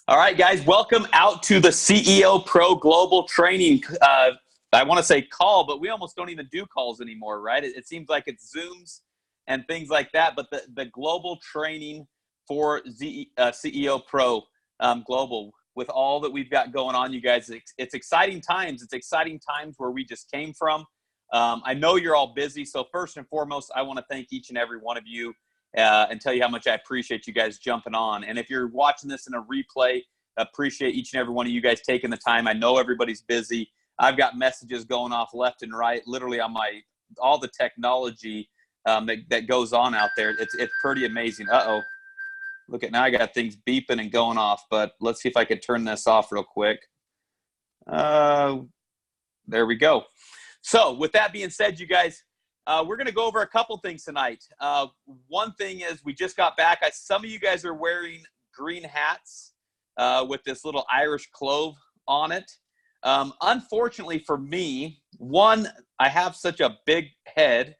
All right, guys, welcome out to the CEO Pro Global Training. I want to say call, but we almost don't even do calls anymore, right? It seems like it's Zooms and things like that, but the global training for CEO Pro Global, with all that we've got going on, you guys, it's exciting times. It's exciting times where we just came from. I know you're all busy, so first and foremost, I want to thank each and every one of you and tell you how much I appreciate you guys jumping on. And if you're watching this in a replay, appreciate each and every one of you guys taking the time. I know everybody's busy. I've got messages going off left and right, literally on all the technology that goes on out there. It's pretty amazing. Look at now, I got things beeping and going off, but let's see if I could turn this off real quick. There we go. So with that being said, you guys, we're going to go over a couple things tonight. One thing is we just got back. Some of you guys are wearing green hats with this little Irish clove on it. Unfortunately for me, one, I have such a big head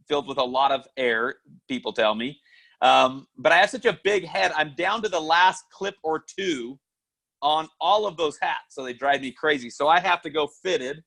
filled with a lot of air, people tell me. But I have such a big head, I'm down to the last clip or two on all of those hats. So they drive me crazy. So I have to go fitted,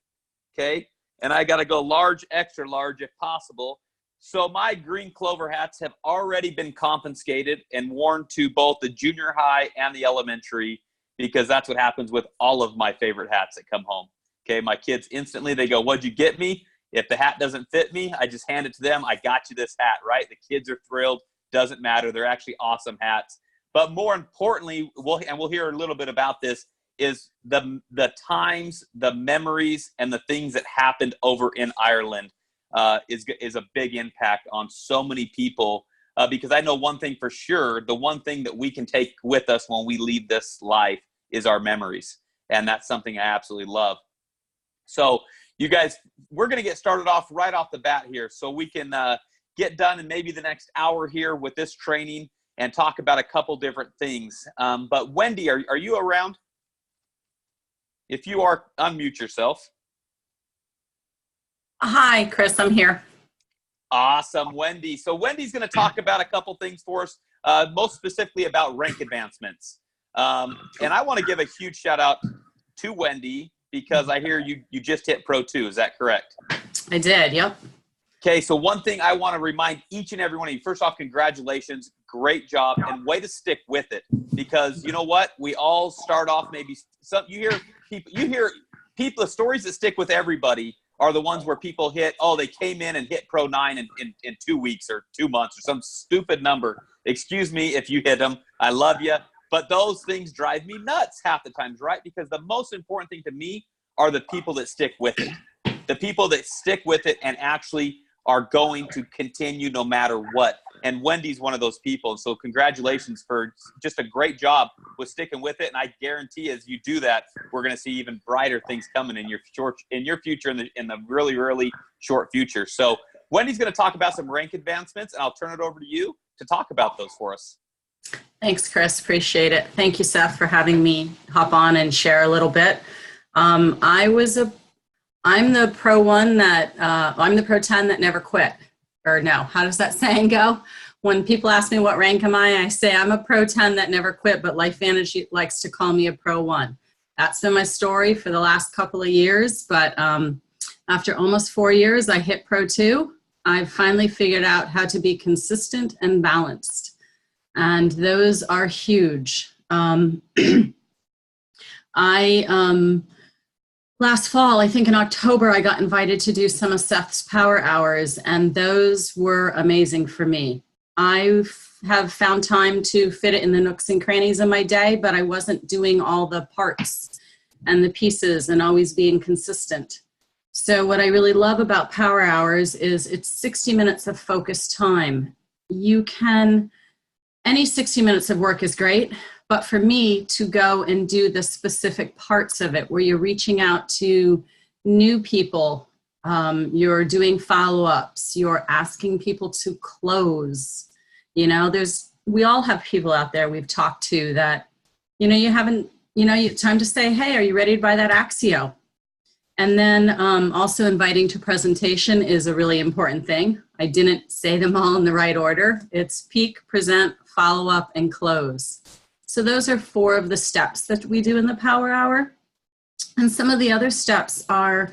okay? And I got to go large, extra large if possible. So my green clover hats have already been confiscated and worn to both the junior high and the elementary, because that's what happens with all of my favorite hats that come home. Okay, my kids instantly, they go, "What'd you get me?" If the hat doesn't fit me, I just hand it to them. I got you this hat, right? The kids are thrilled. Doesn't matter. They're actually awesome hats. But more importantly, we'll hear a little bit about this, is the times, the memories, and the things that happened over in Ireland is a big impact on so many people. Because I know one thing for sure, the one thing that we can take with us when we leave this life is our memories. And that's something I absolutely love. So you guys, we're going to get started off right off the bat here so we can get done in maybe the next hour here with this training and talk about a couple different things. But Wendy, are you around? If you are, unmute yourself. Hi, Chris, I'm here. Awesome, Wendy. So Wendy's going to talk about a couple things for us, most specifically about rank advancements. And I want to give a huge shout out to Wendy because I hear you just hit Pro 2. Is that correct? I did, yep. Okay, so one thing I want to remind each and every one of you, first off, congratulations, great job, and way to stick with it. Because you know what? We all start off maybe you hear people, the stories that stick with everybody are the ones where people they came in and hit Pro 9 in 2 weeks or 2 months or some stupid number. Excuse me if you hit them. I love you. But those things drive me nuts half the times, right? Because the most important thing to me are the people that stick with it. The people that stick with it and actually are going to continue no matter what. And Wendy's one of those people. So congratulations for just a great job with sticking with it. And I guarantee as you do that, we're going to see even brighter things coming in your future in the really, really short future. So Wendy's going to talk about some rank advancements, and I'll turn it over to you to talk about those for us. Thanks, Chris. Appreciate it. Thank you, Seth, for having me hop on and share a little bit. I'm the Pro 1 I'm the Pro 10 that never quit. Or no, how does that saying go? When people ask me what rank am I say I'm a Pro 10 that never quit, but LifeVantage likes to call me a Pro 1. That's been my story for the last couple of years, but after almost 4 years, I hit Pro 2. I've finally figured out how to be consistent and balanced, and those are huge. Last fall, I think in October, I got invited to do some of Seth's power hours, and those were amazing for me. I have found time to fit it in the nooks and crannies of my day, but I wasn't doing all the parts and the pieces and always being consistent. So what I really love about power hours is it's 60 minutes of focused time. Any 60 minutes of work is great, but for me to go and do the specific parts of it where you're reaching out to new people, you're doing follow-ups, you're asking people to close. We all have people out there we've talked to that, time to say, hey, are you ready to buy that Axio? And then also inviting to presentation is a really important thing. I didn't say them all in the right order. It's peak, present, follow up, and close. So those are 4 of the steps that we do in the Power Hour. And some of the other steps are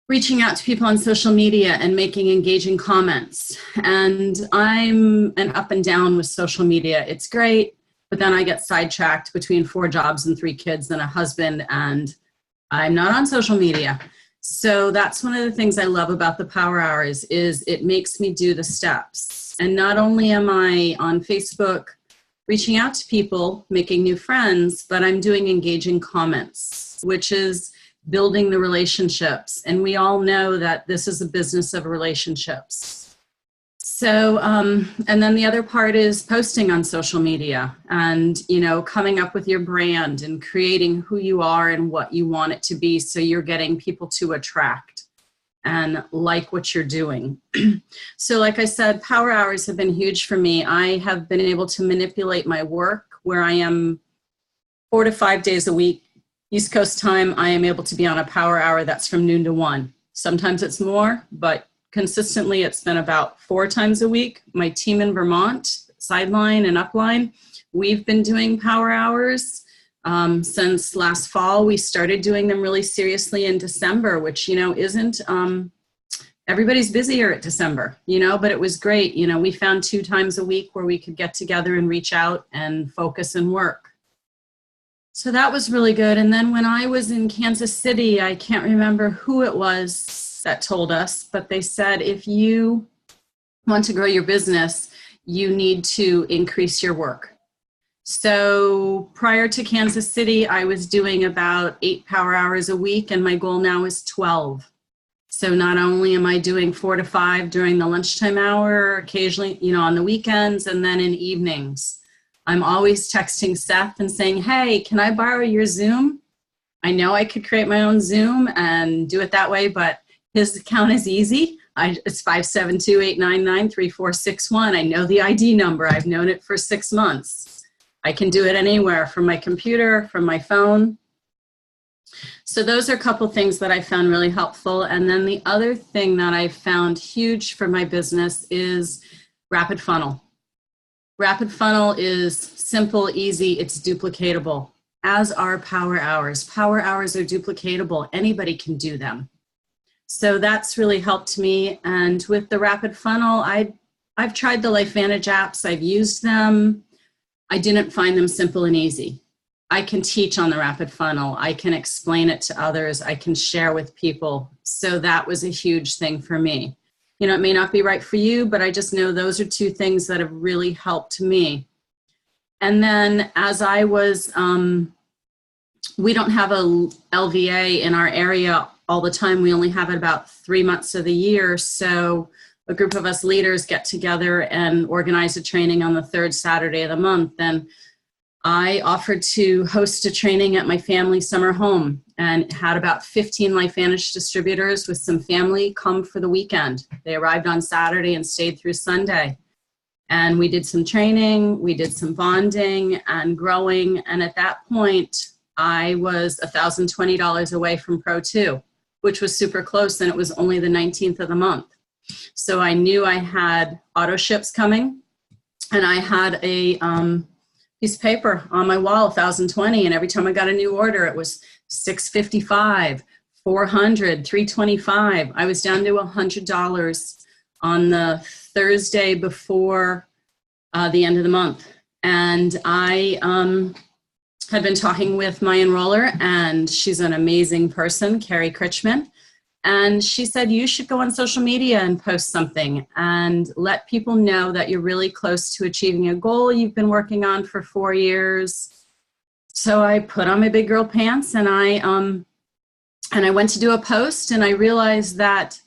reaching out to people on social media and making engaging comments. And I'm an up and down with social media. It's great, but then I get sidetracked between 4 jobs and 3 kids and a husband, and I'm not on social media. So that's one of the things I love about the Power Hours is it makes me do the steps. And not only am I on Facebook reaching out to people, making new friends, but I'm doing engaging comments, which is building the relationships. And we all know that this is a business of relationships. So, and then the other part is posting on social media and, you know, coming up with your brand and creating who you are and what you want it to be. So you're getting people to attract and like what you're doing. So like I said, Power Hours have been huge for me. I have been able to manipulate my work where I am 4 to 5 days a week. East Coast time, I am able to be on a Power Hour that's from noon to 1. Sometimes it's more, but consistently it's been about 4 times a week. My team in Vermont, Sideline and Upline, we've been doing Power Hours since last fall. We started doing them really seriously in December, which, you know, isn't, everybody's busier at December, you know, but it was great. You know, we found 2 times a week where we could get together and reach out and focus and work. So that was really good. And then when I was in Kansas City, I can't remember who it was that told us, but they said, if you want to grow your business, you need to increase your work. So prior to Kansas City, I was doing about 8 Power Hours a week, and my goal now is 12. So not only am I doing 4 to 5 during the lunchtime hour, occasionally, you know, on the weekends, and then in evenings. I'm always texting Seth and saying, hey, can I borrow your Zoom? I know I could create my own Zoom and do it that way, but his account is easy. It's 572-899-3461. I know the ID number. I've known it for 6 months. I can do it anywhere from my computer, from my phone. So those are a couple things that I found really helpful. And then the other thing that I found huge for my business is Rapid Funnel. Rapid Funnel is simple, easy, it's duplicatable, as are Power Hours. Power Hours are duplicatable. Anybody can do them. So that's really helped me. And with the Rapid Funnel, I've tried the LifeVantage apps. I've used them. I didn't find them simple and easy. I can teach on the Rapid Funnel. I can explain it to others. I can share with people. So that was a huge thing for me. You know, it may not be right for you, but I just know those are 2 things that have really helped me. And then as I was, we don't have a LVA in our area all the time. We only have it about 3 months of the year. So a group of us leaders get together and organize a training on the 3rd Saturday of the month. And I offered to host a training at my family summer home and had about 15 LifeVantage distributors with some family come for the weekend. They arrived on Saturday and stayed through Sunday. And we did some training, we did some bonding and growing. And at that point, I was $1,020 away from Pro 2, which was super close, and it was only the 19th of the month. So I knew I had auto ships coming, and I had a piece of paper on my wall, 1,020, and every time I got a new order, it was $655, $400, $325. I was down to $100 on the Thursday before the end of the month. And I had been talking with my enroller, and she's an amazing person, Carrie Critchman. And she said, you should go on social media and post something and let people know that you're really close to achieving a goal you've been working on for 4 years. So I put on my big girl pants and I went to do a post, and I realized that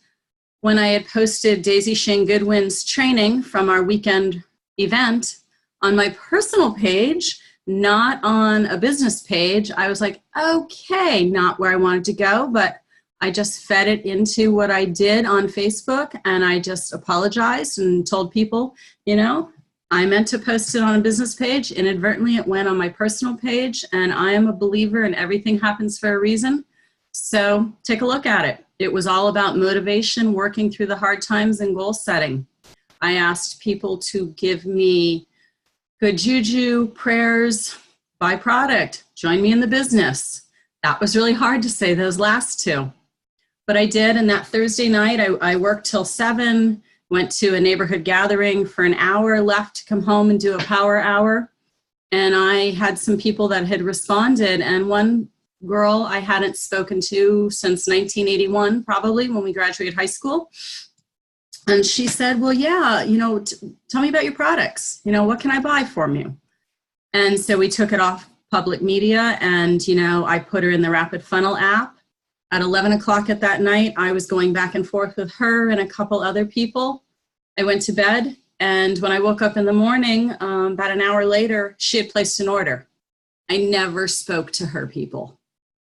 when I had posted Daisy Shane Goodwin's training from our weekend event on my personal page, not on a business page, I was like, okay, not where I wanted to go, but I just fed it into what I did on Facebook, and I just apologized and told people, you know, I meant to post it on a business page. Inadvertently, it went on my personal page, and I am a believer in everything happens for a reason. So take a look at it. It was all about motivation, working through the hard times, and goal setting. I asked people to give me Good juju, prayers, buy product, join me in the business. That was really hard to say those last two. But I did, and that Thursday night, I worked till 7, went to a neighborhood gathering for an hour, left to come home and do a power hour. And I had some people that had responded, and one girl I hadn't spoken to since 1981, probably when we graduated high school. And she said, well, yeah, tell me about your products. What can I buy from you? And so we took it off public media, and, I put her in the Rapid Funnel app. At 11 o'clock at that night, I was going back and forth with her and a couple other people. I went to bed, and when I woke up in the morning, about an hour later, she had placed an order. I never spoke to her people.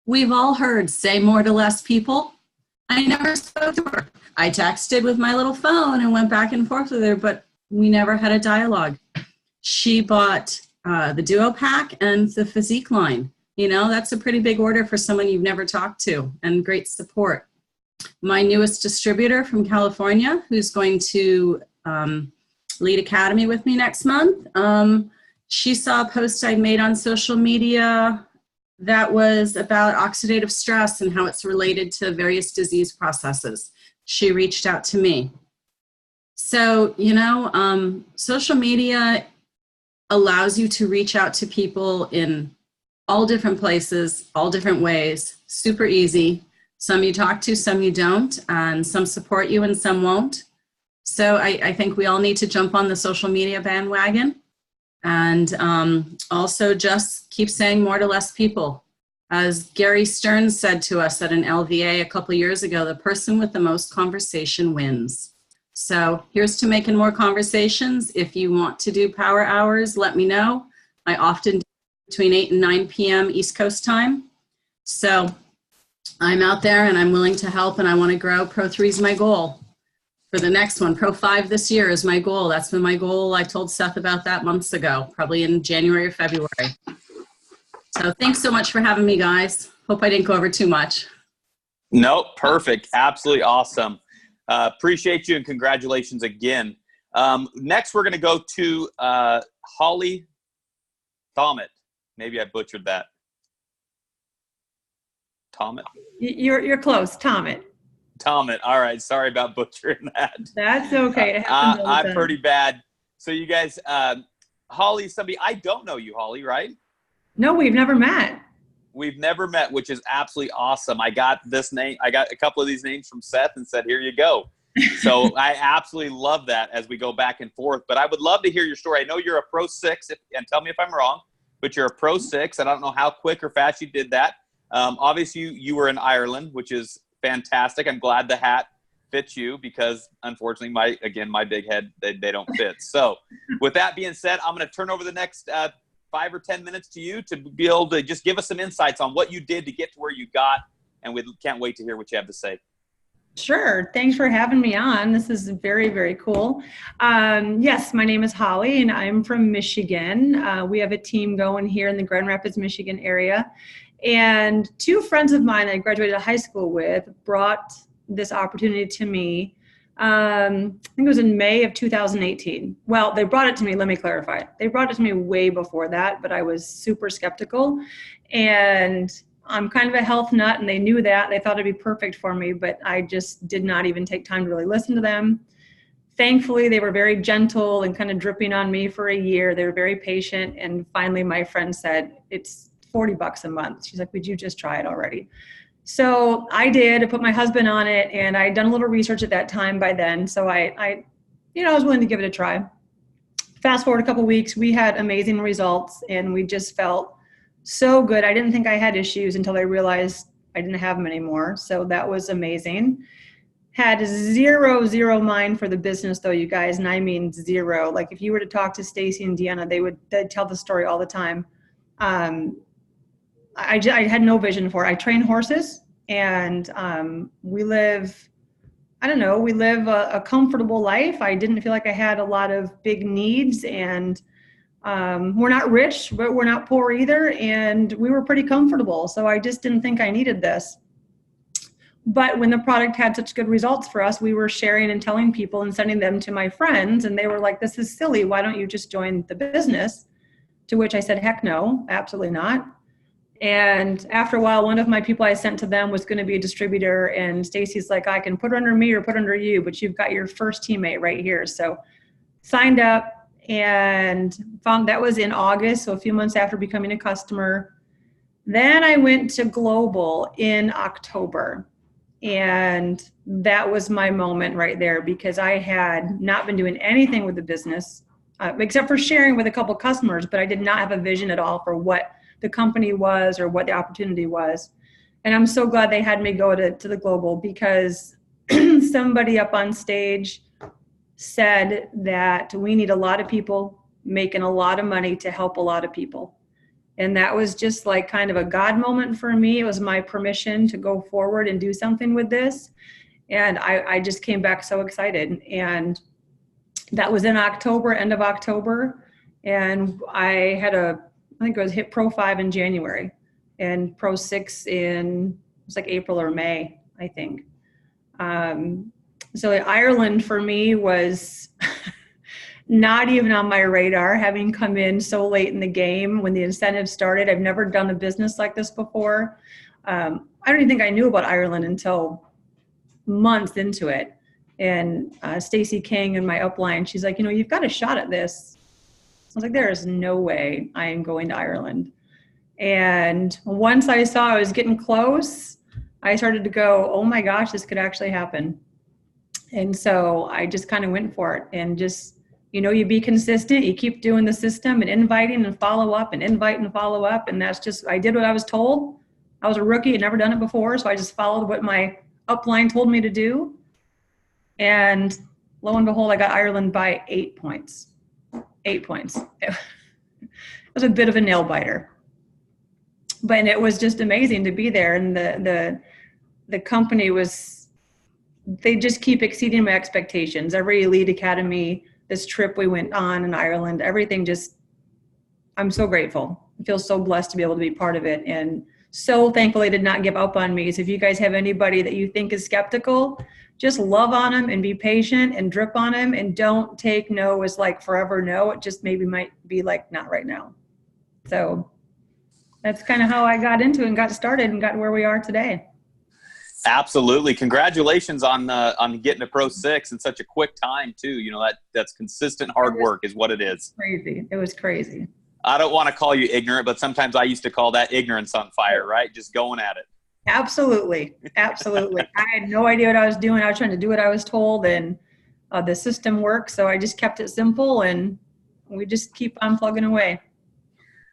We've all heard say more to less people. I never spoke to her. I texted with my little phone and went back and forth with her, but we never had a dialogue. She bought the Duo Pack and the Physique line. That's a pretty big order for someone you've never talked to, and great support. My newest distributor from California, who's going to lead Academy with me next month, she saw a post I made on social media that was about oxidative stress and how it's related to various disease processes. She reached out to me. So, social media allows you to reach out to people in all different places, all different ways, super easy. Some you talk to, some you don't, and some support you and some won't. So I think we all need to jump on the social media bandwagon, and also just keep saying more to less people. As Gary Stearns said to us at an LVA a couple years ago, the person with the most conversation wins. So here's to making more conversations. If you want to do power hours, let me know. I often do between 8 and 9 p.m. East Coast time. So I'm out there and I'm willing to help, and I want to grow. Pro 3 is my goal for the next one. Pro 5 this year is my goal. That's been my goal. I told Seth about that months ago, probably in January or February. So thanks so much for having me, guys. Hope I didn't go over too much. Nope, perfect. Absolutely awesome. Appreciate you, and congratulations again. Next, we're going to go to Colley, Thomet. Maybe I butchered that. Thomet? You're close, Thomet. Thomet. All right. Sorry about butchering that. That's okay. It happens all the time. I'm pretty bad. So you guys, Holly, somebody, I don't know you, Holly, right? No, we've never met. We've never met, which is absolutely awesome. I got this name. I got a couple of these names from Seth and said, here you go. So I absolutely love that as we go back and forth. But I would love to hear your story. I know you're a Pro 6, and tell me if I'm wrong, but you're a Pro 6, and I don't know how quick or fast you did that. Obviously, you were in Ireland, which is fantastic. I'm glad the hat fits you because, unfortunately, my big head, they don't fit. So with that being said, I'm going to turn over the next 5 or 10 minutes to you to be able to just give us some insights on what you did to get to where you got, and we can't wait to hear what you have to say. Sure. Thanks for having me on. This is very, very cool. Yes, my name is Holly, and I'm from Michigan. We have a team going here in the Grand Rapids, Michigan area. And 2 friends of mine I graduated high school with brought this opportunity to me. I think it was in May of 2018. Well, they brought it to me. Let me clarify. They brought it to me way before that, but I was super skeptical. And I'm kind of a health nut, and they knew that. They thought it'd be perfect for me, but I just did not even take time to really listen to them. Thankfully, they were very gentle and kind of dripping on me for a year. They were very patient. And finally, my friend said, it's $40 a month. She's like, would you just try it already? So I did. I put my husband on it, and I had done a little research at that time by then. So I was willing to give it a try. Fast forward a couple of weeks, we had amazing results, and we just felt so good. I didn't think I had issues until I realized I didn't have them anymore. So that was amazing. Had zero mind for the business though, you guys. And I mean, zero. Like if you were to talk to Stacy and Deanna, they'd tell the story all the time. I had no vision for it. I train horses, and we live a comfortable life. I didn't feel like I had a lot of big needs, and we're not rich, but we're not poor either. And we were pretty comfortable. So I just didn't think I needed this. But when the product had such good results for us, we were sharing and telling people and sending them to my friends. And they were like, this is silly. Why don't you just join the business? To which I said, heck no, absolutely not. And after a while, one of my people I sent to them was going to be a distributor. And Stacy's like, I can put her under me or put under you, but you've got your first teammate right here. So signed up and found that was in August. So a few months after becoming a customer. Then I went to Global in October. And that was my moment right there, because I had not been doing anything with the business except for sharing with a couple customers, but I did not have a vision at all for what the company was or what the opportunity was. And I'm so glad they had me go to the Global, because somebody up on stage said that we need a lot of people making a lot of money to help a lot of people. And that was just like kind of a God moment for me. It was my permission to go forward and do something with this. And I just came back so excited. And that was in October, end of October. And I had I think it was hit Pro 5 in January and Pro 6 it was like April or May, I think. So Ireland for me was not even on my radar, having come in so late in the game when the incentives started. I've never done a business like this before. I don't even think I knew about Ireland until months into it. And Stacy King in my upline, she's like, you've got a shot at this. I was like, there is no way I am going to Ireland. And once I saw I was getting close, I started to go, oh my gosh, this could actually happen. And so I just kind of went for it, and just, you be consistent, you keep doing the system and inviting and follow up and invite and follow up. And that's just, I did what I was told. I was a rookie, had never done it before. So I just followed what my upline told me to do. And lo and behold, I got Ireland by 8 points. 8 points. It was a bit of a nail biter, but it was just amazing to be there. And the company they just keep exceeding my expectations. Every Elite Academy, this trip we went on in Ireland, everything just, I'm so grateful. I feel so blessed to be able to be part of it. And so thankful they did not give up on me. So if you guys have anybody that you think is skeptical, just love on them and be patient and drip on them, and don't take no as like forever no. It just maybe might be like not right now. So that's kind of how I got into it and got started and got where we are today. Absolutely. Congratulations on getting to Pro 6 in such a quick time too. That's consistent hard work is what it is. Crazy. It was crazy. I don't want to call you ignorant, but sometimes I used to call that ignorance on fire, right? Just going at it. Absolutely. Absolutely. I had no idea what I was doing. I was trying to do what I was told, and the system works. So I just kept it simple, and we just keep on plugging away.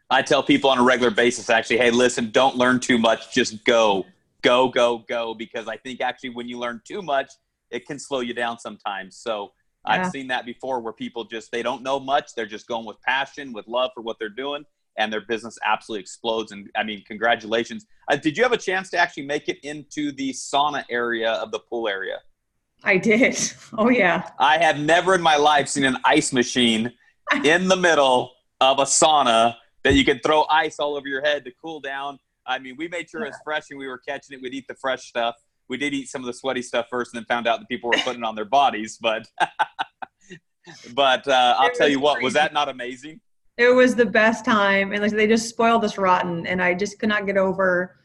I tell people on a regular basis, actually, hey, listen, don't learn too much. Just go, because I think actually when you learn too much, it can slow you down sometimes. So I've seen that before, where people they don't know much. They're just going with passion, with love for what they're doing, and their business absolutely explodes. And I mean, congratulations. Did you have a chance to actually make it into the sauna area of the pool area? I did. Oh yeah. I have never in my life seen an ice machine in the middle of a sauna that you could throw ice all over your head to cool down. I mean, we made sure it was fresh and we were catching it. We'd eat the fresh stuff. We did eat some of the sweaty stuff first, and then found out that people were putting it on their bodies. But I'll tell you what, was that not amazing? It was the best time. And like, they just spoiled us rotten. And I just could not get over,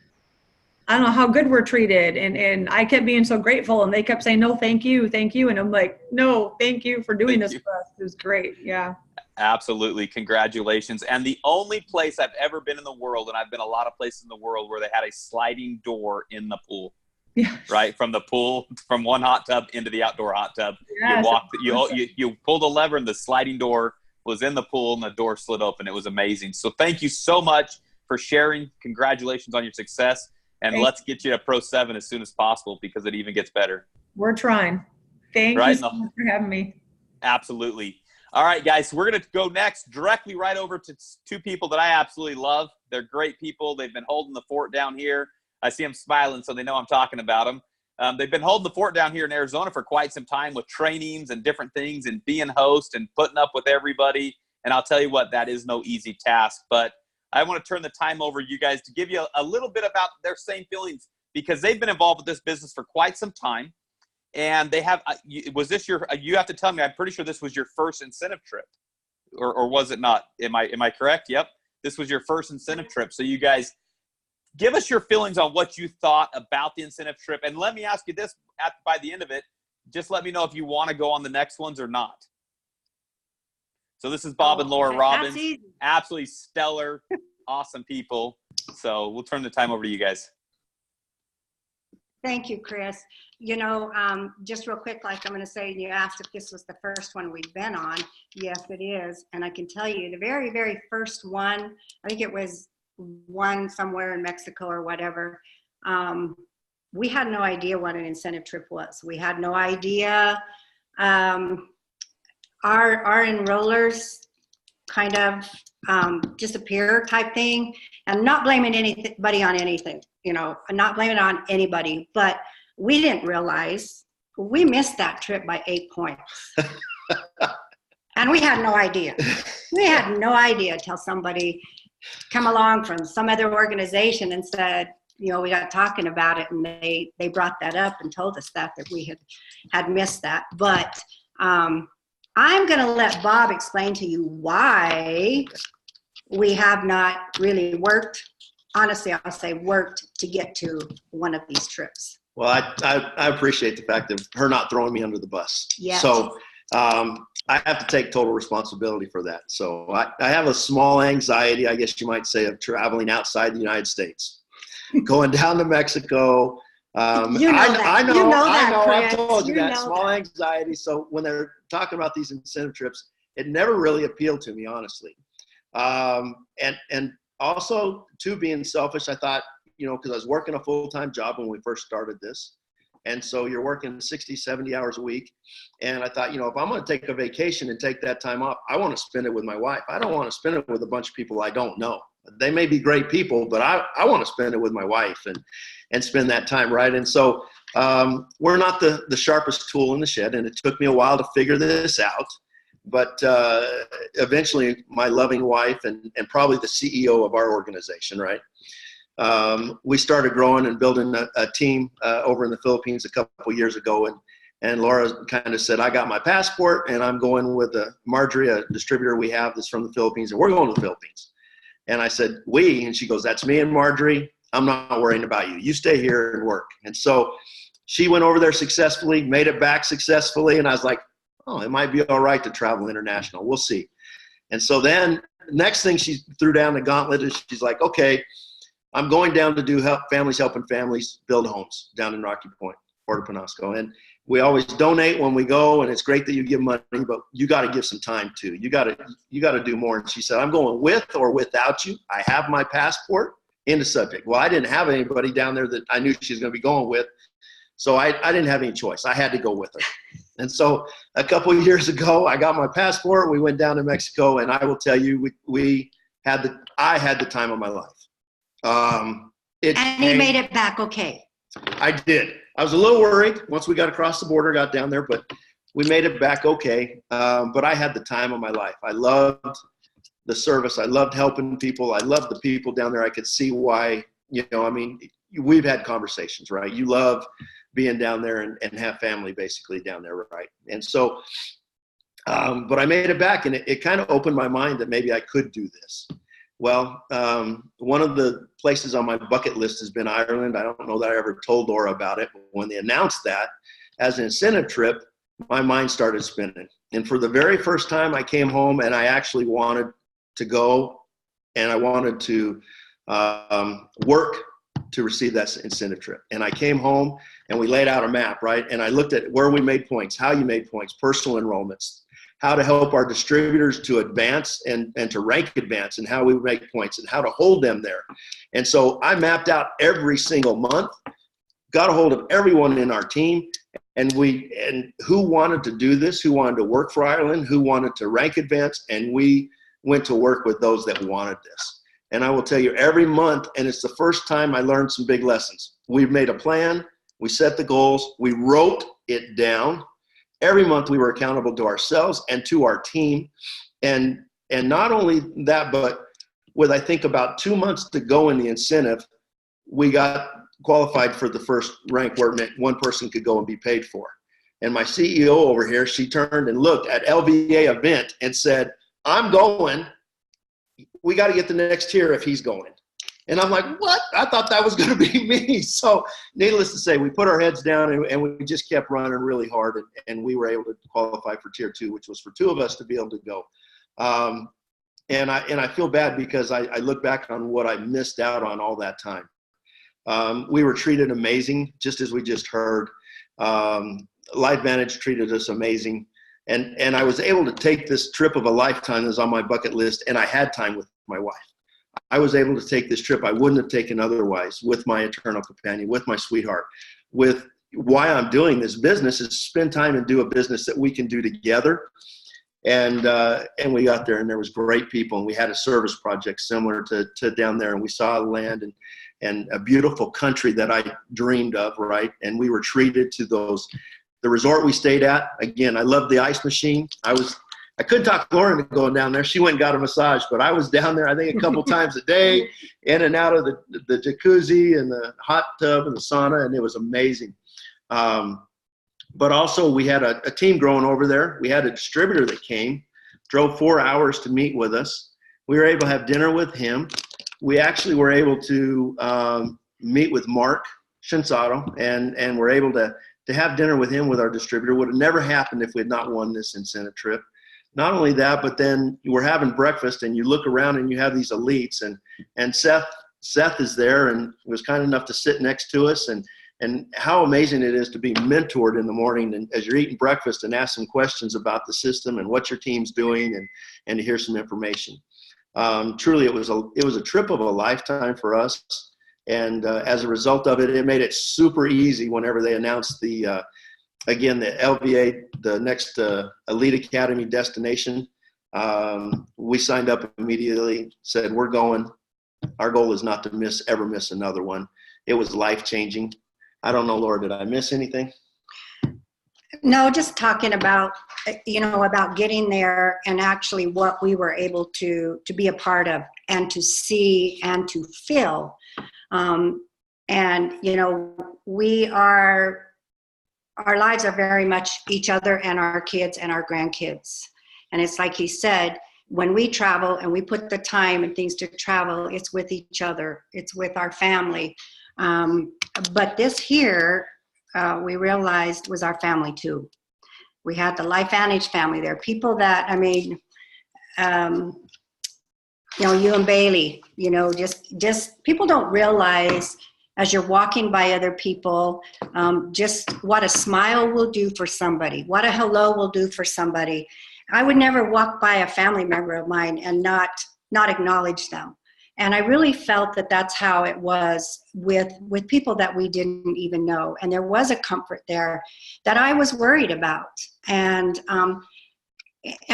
I don't know how good we're treated. And I kept being so grateful, and they kept saying, no, thank you. Thank you. And I'm like, no, thank you for doing this for us. It was great. Yeah. Absolutely. Congratulations. And the only place I've ever been in the world, and I've been a lot of places in the world, where they had a sliding door in the pool. Yeah. Right. From the pool, from one hot tub into the outdoor hot tub. Yes. You pulled a lever, and the sliding door was in the pool, and the door slid open. It was amazing. So thank you so much for sharing. Congratulations on your success. And let's get you to Pro 7 as soon as possible, because it even gets better. We're trying. Thank you so much for having me. Absolutely. All right, guys, we're going to go next directly right over to two people that I absolutely love. They're great people. They've been holding the fort down here. I see them smiling, so they know I'm talking about them. They've been holding the fort down here in Arizona for quite some time with trainings and different things and being host and putting up with everybody. And I'll tell you what, that is no easy task. But I want to turn the time over to you guys to give you a little bit about their same feelings because they've been involved with this business for quite some time. And they have, was this your, you have to tell me, I'm pretty sure this was your first incentive trip, or was it not? Am I correct? Yep. This was your first incentive trip. So you guys, give us your feelings on what you thought about the incentive trip. And let me ask you this, by the end of it, just let me know if you want to go on the next ones or not. So this is Bob and Laura Robbins, absolutely stellar, awesome people. So we'll turn the time over to you guys. Thank you, Chris. You know, just real quick, like I'm going to say, you asked if this was the first one we've been on. Yes, it is. And I can tell you the very, very first one, I think it was one somewhere in Mexico or whatever. We had no idea what an incentive trip was. We had no idea. Our enrollers kind of disappear type thing. I'm not blaming anybody on anything, you know, I'm not blaming it on anybody, but we didn't realize we missed that trip by 8 points. And we had no idea. We had no idea until somebody come along from some other organization and said, you know, we got talking about it, and they brought that up and told us that we had missed that. But I'm going to let Bob explain to you why we have not really worked, honestly, I'll say worked to get to one of these trips. Well, I appreciate the fact of her not throwing me under the bus. Yes. So I have to take total responsibility for that. So I have a small anxiety, I guess you might say, of traveling outside the United States, going down to Mexico. You know that. I know, Chris. I've told you that. know Small that. anxiety. So when they're talking about these incentive trips, it never really appealed to me, honestly. And also, too, being selfish, I thought, you know, because I was working a full-time job when we first started this. And so you're working 60, 70 hours a week. And I thought, you know, if I'm going to take a vacation and take that time off, I want to spend it with my wife. I don't want to spend it with a bunch of people I don't know. They may be great people, but I want to spend it with my wife and spend that time, right? And so we're not the sharpest tool in the shed, and it took me a while to figure this out. But eventually my loving wife and probably the CEO of our organization, right? We started growing and building a team over in the Philippines a couple years ago. And Laura kind of said, I got my passport and I'm going with Marjorie, a distributor we have that's from the Philippines, and we're going to the Philippines. And I said, and she goes, that's me and Marjorie. I'm not worrying about you. You stay here and work. And so she went over there successfully, made it back successfully. And I was like, oh, it might be all right to travel international. We'll see. And so then next thing she threw down the gauntlet is she's like, okay, I'm going down to do Families Helping Families build homes down in Rocky Point, Puerto Penasco. And we always donate when we go, and it's great that you give money, but you got to give some time too. You got to do more. And she said, I'm going with or without you. I have my passport. End of subject. Well, I didn't have anybody down there that I knew she was going to be going with. So I didn't have any choice. I had to go with her. And so a couple of years ago, I got my passport. We went down to Mexico, and I will tell you, I had the time of my life. And he made it back okay. I did. I was a little worried once we got across the border, got down there, but we made it back okay. But I had the time of my life. I loved the service. I loved helping people. I loved the people down there. I could see why, you know, I mean, we've had conversations, right? You love being down there and have family basically down there, right? And so, but I made it back, and it kind of opened my mind that maybe I could do this. Well, one of the places on my bucket list has been Ireland. I don't know that I ever told Laura about it, but when they announced that as an incentive trip, my mind started spinning. And for the very first time, I came home and I actually wanted to go, and I wanted to work to receive that incentive trip. And I came home and we laid out a map, right? And I looked at where we made points, how you made points, personal enrollments, how to help our distributors to advance and to rank advance, and how we make points and how to hold them there. And so I mapped out every single month, got a hold of everyone in our team, and who wanted to do this, who wanted to work for Ireland, who wanted to rank advance, and we went to work with those that wanted this. And I will tell you, every month, and it's the first time I learned some big lessons. We've made a plan, we set the goals, we wrote it down. Every month we were accountable to ourselves and to our team. And not only that, but with, I think, about 2 months to go in the incentive, we got qualified for the first rank where it meant one person could go and be paid for. And my CEO over here, she turned and looked at LVA event and said, I'm going. We got to get the next tier if he's going. And I'm like, what? I thought that was going to be me. So needless to say, we put our heads down and we just kept running really hard. And we were able to qualify for tier 2, which was for 2 of us to be able to go. And I feel bad because I look back on what I missed out on all that time. We were treated amazing, just as we just heard. LifeVantage treated us amazing. And I was able to take this trip of a lifetime that was on my bucket list, and I had time with my wife. I was able to take this trip I wouldn't have taken otherwise with my eternal companion, with my sweetheart, with why I'm doing this business is spend time and do a business that we can do together. And we got there, and there was great people, and we had a service project similar to down there, and we saw land and a beautiful country that I dreamed of, right? And we were treated to the resort we stayed at. Again, I loved the ice machine. I couldn't talk Lauren into going down there. She went and got a massage, but I was down there, I think, a couple times a day, in and out of the jacuzzi and the hot tub and the sauna, and it was amazing. But also we had a team growing over there. We had a distributor that came, drove 4 hours to meet with us. We were able to have dinner with him. We actually were able to meet with Mark Shinsato, and we're able to have dinner with him with our distributor. Would have never happened if we had not won this incentive trip. Not only that, but then we're having breakfast, and you look around and you have these elites, and Seth is there and was kind enough to sit next to us, and how amazing it is to be mentored in the morning and as you're eating breakfast and ask some questions about the system and what your team's doing and to hear some information. Truly, it was a trip of a lifetime for us. And as a result of it, it made it super easy whenever they announced the LVA, the next Elite Academy destination. We signed up immediately, said we're going. Our goal is not to ever miss another one. It was life-changing. I don't know, Laura, did I miss anything? No, just talking about, about getting there and actually what we were able to be a part of and to see and to feel. Our lives are very much each other and our kids and our grandkids. And it's like he said, when we travel and we put the time and things to travel, it's with each other. It's with our family. But this here, we realized was our family too. We had the LifeVantage family there. People that, you and Bailey, just people don't realize as you're walking by other people, just what a smile will do for somebody, what a hello will do for somebody. I would never walk by a family member of mine and not acknowledge them. And I really felt that that's how it was with people that we didn't even know. And there was a comfort there that I was worried about. And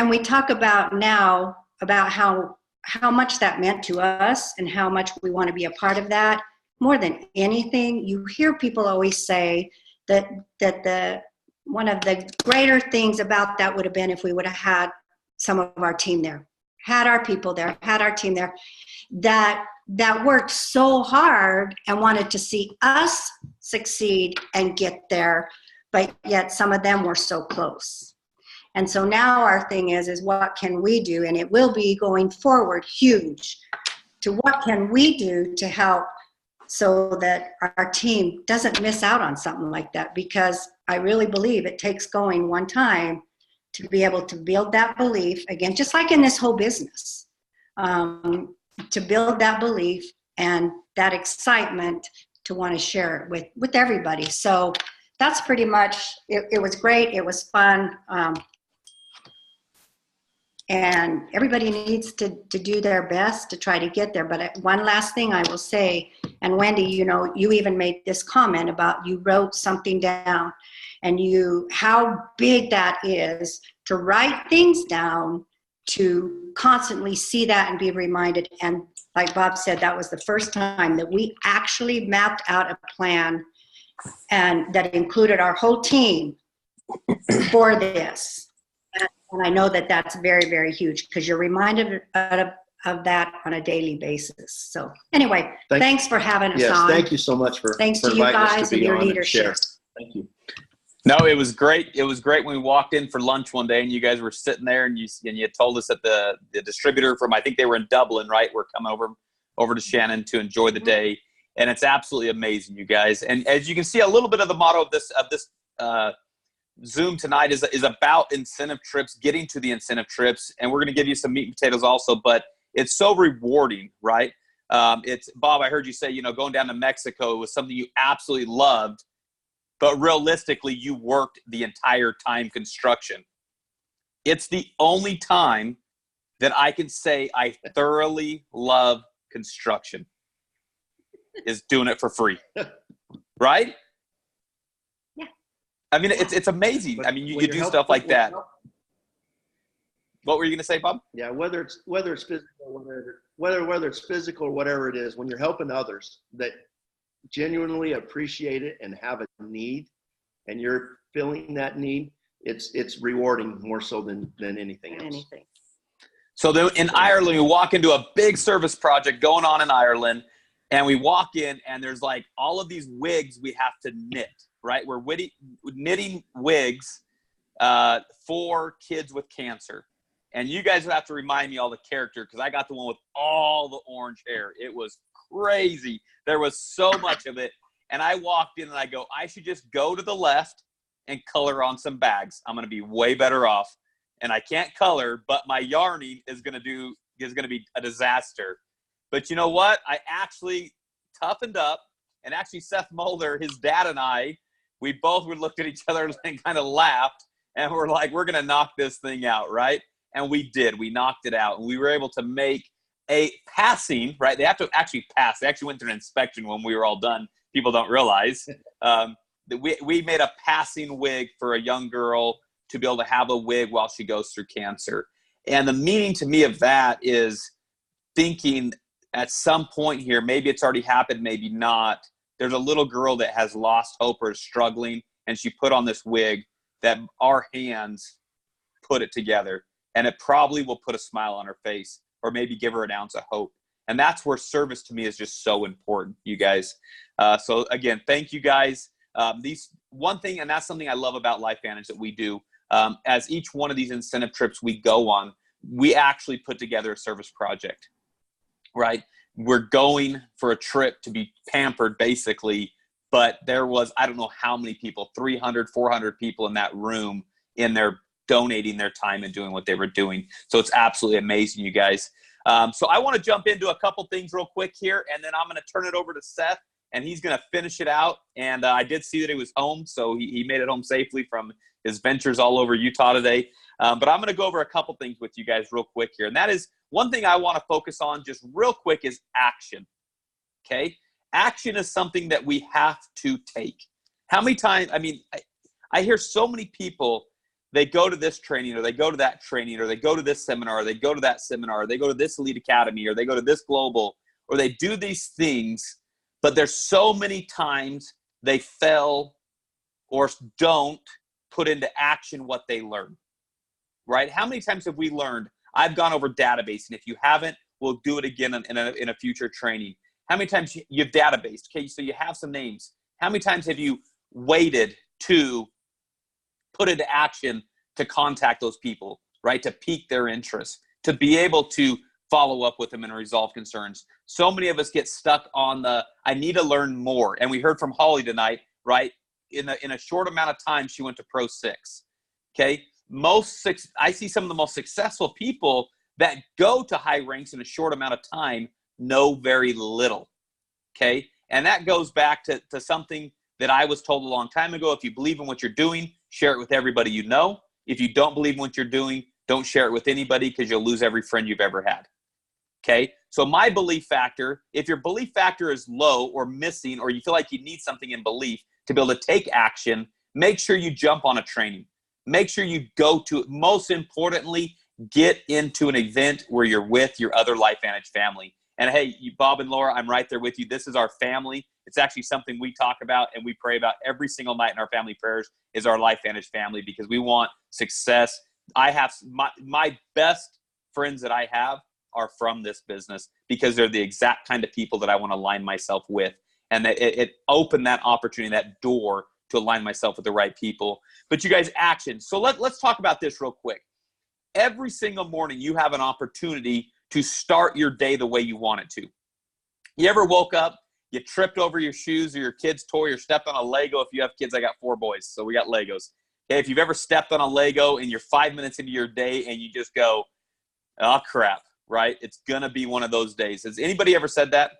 we talk about now about how much that meant to us and how much we want to be a part of that. More than anything, you hear people always say that one of the greater things about that would have been if we would have had some of our team there, had our people there, had our team there, that worked so hard and wanted to see us succeed and get there, but yet some of them were so close. And so now our thing is what can we do? And it will be going forward huge to what can we do to help so that our team doesn't miss out on something like that, because I really believe it takes going one time to be able to build that belief again, just like in this whole business, to build that belief and that excitement to want to share it with everybody. So that's pretty much, it was great. It was fun. And everybody needs to do their best to try to get there. But one last thing I will say, and Wendy, you even made this comment about you wrote something down and how big that is to write things down, to constantly see that and be reminded. And like Bob said, that was the first time that we actually mapped out a plan and that included our whole team for this. And I know that that's very, very huge because you're reminded of that on a daily basis. So anyway, Thank- thanks for having us Yes, on. thank you so much for Thanks for to you inviting us guys to and be your on and leadership. share. Thank you. No, it was great. It was great when we walked in for lunch one day and you guys were sitting there and you told us that the distributor from, I think they were in Dublin, right? We're coming over to Shannon to enjoy the day. And it's absolutely amazing, you guys. And as you can see, a little bit of the motto of this Zoom tonight is about incentive trips, getting to the incentive trips. And we're going to give you some meat and potatoes also, but it's so rewarding, right? It's Bob, I heard you say, going down to Mexico was something you absolutely loved. But realistically, you worked the entire time construction. It's the only time that I can say I thoroughly love construction is doing it for free. Right? Yeah. I mean, it's amazing. But I mean, you when do you're stuff like that. helping- What were you going to say, Bob? Yeah, whether it's physical, whether it's physical or whatever it is, when you're helping others that genuinely appreciate it and have a need, and you're filling that need, it's rewarding more so than anything else. Anything. So in Ireland, we walk into a big service project going on in Ireland, and we walk in, and there's like all of these wigs we have to knit, right? We're knitting wigs for kids with cancer. And you guys have to remind me all the character because I got the one with all the orange hair. It was crazy. There was so much of it. And I walked in and I go, I should just go to the left and color on some bags. I'm going to be way better off. And I can't color, but my yarning is going to be a disaster. But you know what? I actually toughened up, and actually Seth Mulder, his dad, and we both would look at each other and kind of laughed, and we're like, we're going to knock this thing out, right? And we did. We knocked it out, and we were able to make a passing, right? They have to actually pass. They actually went through an inspection when we were all done. People don't realize that we made a passing wig for a young girl to be able to have a wig while she goes through cancer. And the meaning to me of that is thinking at some point here, maybe it's already happened, maybe not. There's a little girl that has lost hope or is struggling, and she put on this wig that our hands put it together. And it probably will put a smile on her face or maybe give her an ounce of hope. And that's where service to me is just so important, you guys. So again, thank you guys. One thing, and that's something I love about LifeVantage that we do, as each one of these incentive trips we go on, we actually put together a service project, right? We're going for a trip to be pampered basically, but there was, I don't know how many people, 300, 400 people in that room in their donating their time and doing what they were doing. So it's absolutely amazing, you guys. So I want to jump into a couple things real quick here, and then I'm going to turn it over to Seth, and he's going to finish it out. And I did see that he was home, so he made it home safely from his ventures all over Utah today. But I'm going to go over a couple things with you guys real quick here. And that is one thing I want to focus on just real quick is action. Okay? Action is something that we have to take. How many times, I hear so many people, they go to this training or they go to that training or they go to this seminar or they go to that seminar or they go to this elite academy or they go to this global or they do these things, but there's so many times they fail or don't put into action what they learn, right? How many times have we learned? I've gone over database, and if you haven't, we'll do it again in a future training. How many times you've databased? Okay, so you have some names. How many times have you waited to put into action to contact those people, right? To pique their interest, to be able to follow up with them and resolve concerns. So many of us get stuck on I need to learn more. And we heard from Holly tonight, right? In a short amount of time, she went to Pro 6. Okay. I see some of the most successful people that go to high ranks in a short amount of time know very little. Okay. And that goes back to something that I was told a long time ago. If you believe in what you're doing, share it with everybody you know. If you don't believe in what you're doing, don't share it with anybody because you'll lose every friend you've ever had. Okay? So my belief factor, if your belief factor is low or missing, or you feel like you need something in belief to be able to take action, make sure you jump on a training. Make sure you go to, most importantly, get into an event where you're with your other LifeVantage family. And hey, Bob and Laura, I'm right there with you. This is our family. It's actually something we talk about and we pray about every single night in our family prayers is our LifeVantage family because we want success. I have my best friends that I have are from this business because they're the exact kind of people that I want to align myself with. And it opened that opportunity, that door to align myself with the right people. But you guys, action. So let's talk about this real quick. Every single morning, you have an opportunity to start your day the way you want it to. You ever woke up, you tripped over your shoes or your kid's toy or stepped on a Lego? If you have kids, I got 4 boys, so we got Legos. Okay, if you've ever stepped on a Lego and you're 5 minutes into your day and you just go, oh, crap, right? It's going to be one of those days. Has anybody ever said that?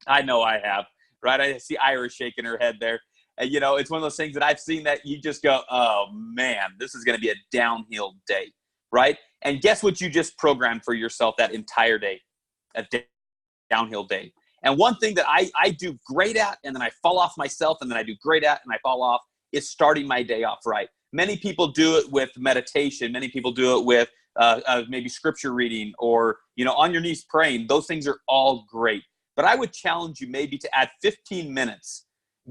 I know I have, right? I see Iris shaking her head there. And, you know, it's one of those things that I've seen that you just go, oh, man, this is going to be a downhill day, right? And guess what you just programmed for yourself that entire day? A downhill day. And one thing that I do great at, and then I fall off myself, and then I do great at, and I fall off, is starting my day off right. Many people do it with meditation. Many people do it with maybe scripture reading or, you know, on your knees praying. Those things are all great. But I would challenge you maybe to add 15 minutes.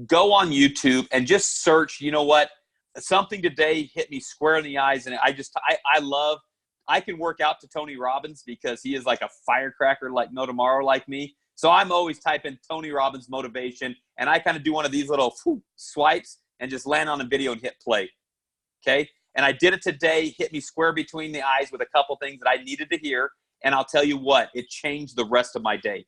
Go on YouTube and just search, you know what, something today hit me square in the eyes. And I can work out to Tony Robbins because he is like a firecracker like no tomorrow like me. So I'm always typing Tony Robbins motivation, and I kind of do one of these little swipes and just land on a video and hit play, okay? And I did it today, hit me square between the eyes with a couple things that I needed to hear, and I'll tell you what, it changed the rest of my day.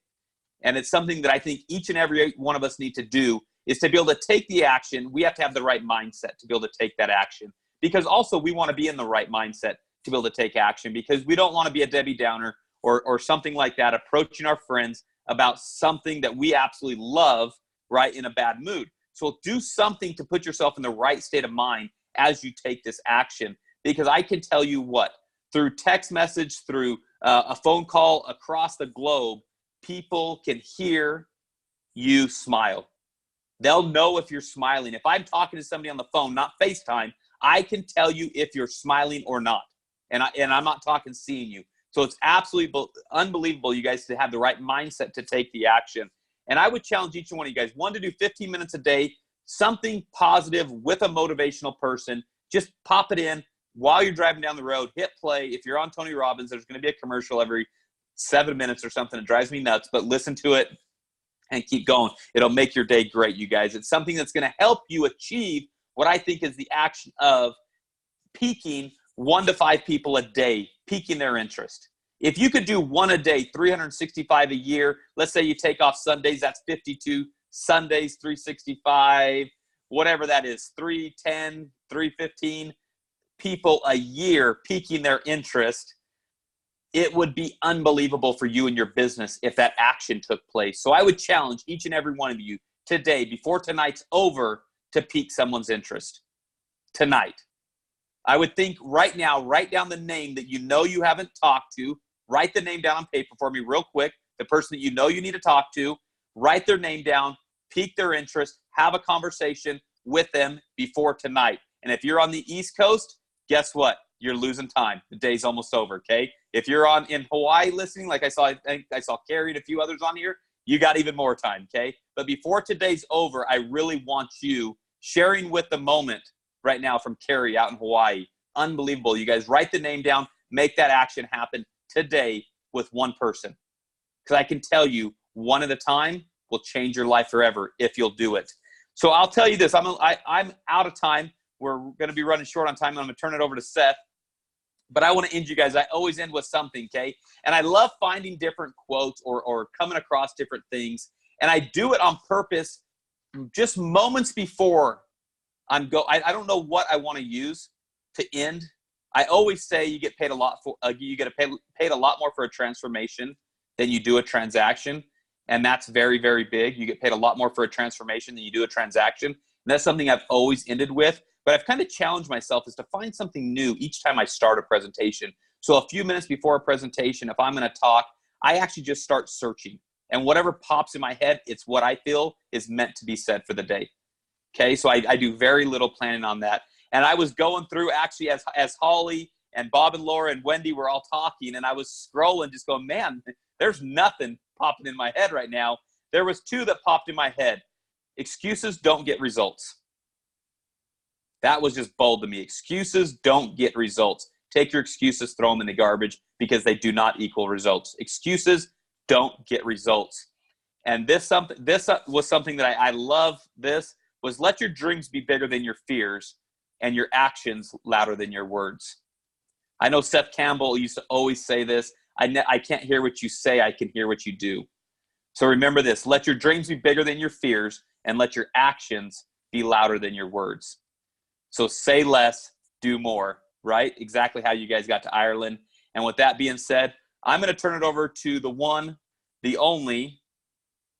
And it's something that I think each and every one of us need to do is to be able to take the action. We have to have the right mindset to be able to take that action, because also we want to be in the right mindset to be able to take action, because we don't want to be a Debbie Downer or something like that, approaching our friends about something that we absolutely love, right, in a bad mood. So do something to put yourself in the right state of mind as you take this action, because I can tell you what, through text message, through a phone call across the globe, people can hear you smile. They'll know if you're smiling. If I'm talking to somebody on the phone, not FaceTime, I can tell you if you're smiling or not. And I'm not talking seeing you. So it's absolutely unbelievable, you guys, to have the right mindset to take the action. And I would challenge each one of you guys, one, to do 15 minutes a day, something positive with a motivational person. Just pop it in while you're driving down the road, hit play. If you're on Tony Robbins, there's going to be a commercial every 7 minutes or something. It drives me nuts, but listen to it and keep going. It'll make your day great, you guys. It's something that's going to help you achieve what I think is the action of peaking 1 to 5 people a day, piquing their interest. If you could do 1 a day, 365 a year, let's say you take off Sundays, that's 52 Sundays, 365, whatever that is, 310, 315 people a year piquing their interest, it would be unbelievable for you and your business if that action took place. So I would challenge each and every one of you today, before tonight's over, to pique someone's interest. Tonight. I would think right now, write down the name that you know you haven't talked to. Write the name down on paper for me real quick. The person that you know you need to talk to. Write their name down. Pique their interest. Have a conversation with them before tonight. And if you're on the East Coast, guess what? You're losing time. The day's almost over, okay? If you're in Hawaii listening, like I saw Carrie and a few others on here, you got even more time, okay? But before today's over, I really want you sharing with the moment right now from Carrie out in Hawaii. Unbelievable. You guys write the name down, make that action happen today with one person. Because I can tell you, one at a time will change your life forever if you'll do it. So I'll tell you this, I'm out of time. We're going to be running short on time. I'm going to turn it over to Seth. But I want to end you guys. I always end with something, okay? And I love finding different quotes or coming across different things. And I do it on purpose just moments before I don't know what I want to use to end. I always say you get paid a lot for paid a lot more for a transformation than you do a transaction, and that's very, very big. You get paid a lot more for a transformation than you do a transaction, and that's something I've always ended with. But I've kind of challenged myself is to find something new each time I start a presentation. So a few minutes before a presentation, if I'm going to talk, I actually just start searching, and whatever pops in my head, it's what I feel is meant to be said for the day. Okay, so I do very little planning on that. And I was going through actually as Colley and Bob and Laura and Wendy were all talking, and I was scrolling just going, man, there's nothing popping in my head right now. There was 2 that popped in my head. Excuses don't get results. That was just bold to me. Excuses don't get results. Take your excuses, throw them in the garbage. because they do not equal results. Excuses don't get results. And this was something that I love. This was, let your dreams be bigger than your fears and your actions louder than your words. I know Seth Campbell used to always say this. I can't hear what you say. I can hear what you do. So remember this. Let your dreams be bigger than your fears and let your actions be louder than your words. So say less, do more, right? Exactly how you guys got to Ireland. And with that being said, I'm going to turn it over to the one, the only,